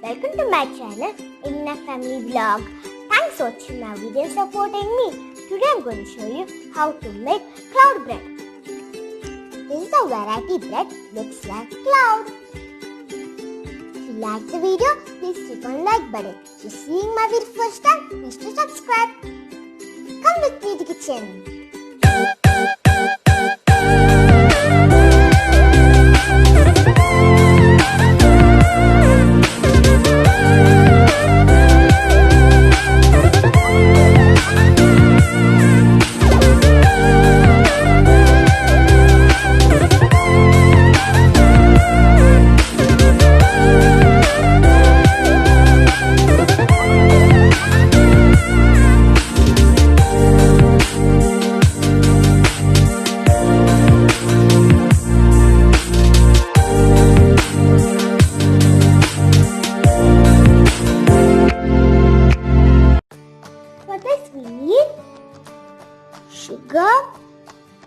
welcome to my channel Inna Family Vlog. Thanks for watching my video and supporting me. Today I'm going to show you how to make cloud bread. This is a variety bread, looks like cloud. If you like the video, please click on like button. If you're seeing my video first time, please do subscribe. Come with me to the kitchen. We need sugar,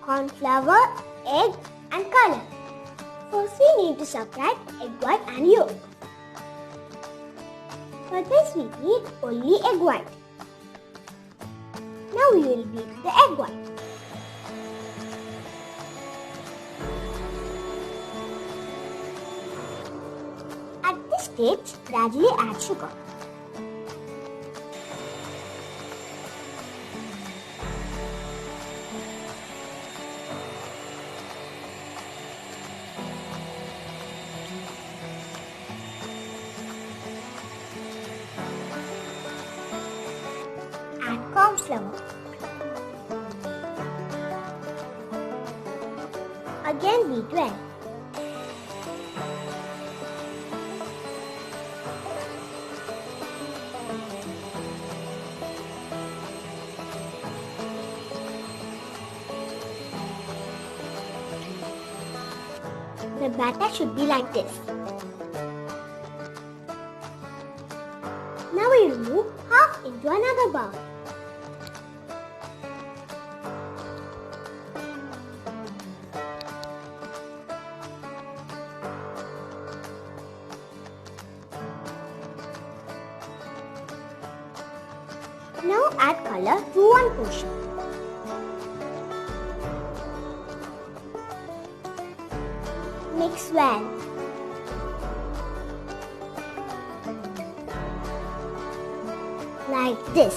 corn flour, egg and color. First we need to separate egg white and yolk. For this we need only egg white. Now we will beat the egg white. At this stage, gradually add sugar. Add corn flour. Again beat well. The batter should be like this. Now we remove half into another bowl. Now add color to one portion. Mix well. Like this.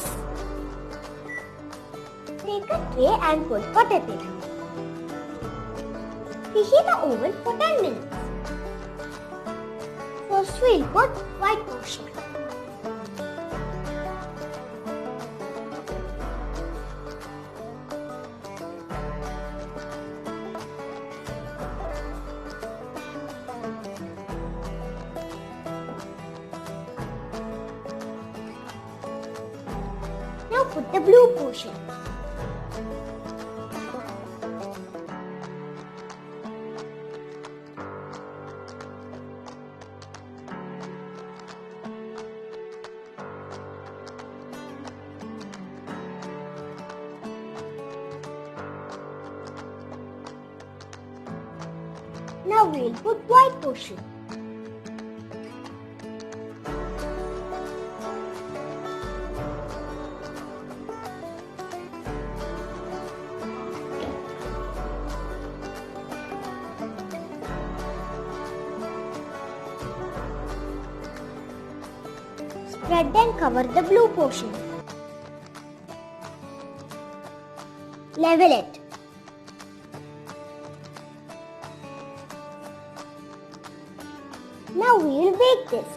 Take a tray and put potato. Preheat the oven for 10 minutes. First we'll put white portion. Now put the blue portion. Now we'll put white portion. Spread and cover the blue portion. Level it. Now we will bake this.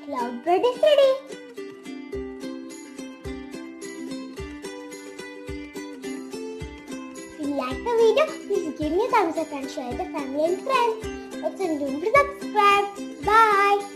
Cloud bread is ready. If you like the video, please give me a thumbs up and share with the family and friends. Also, don't forget to subscribe. Bye.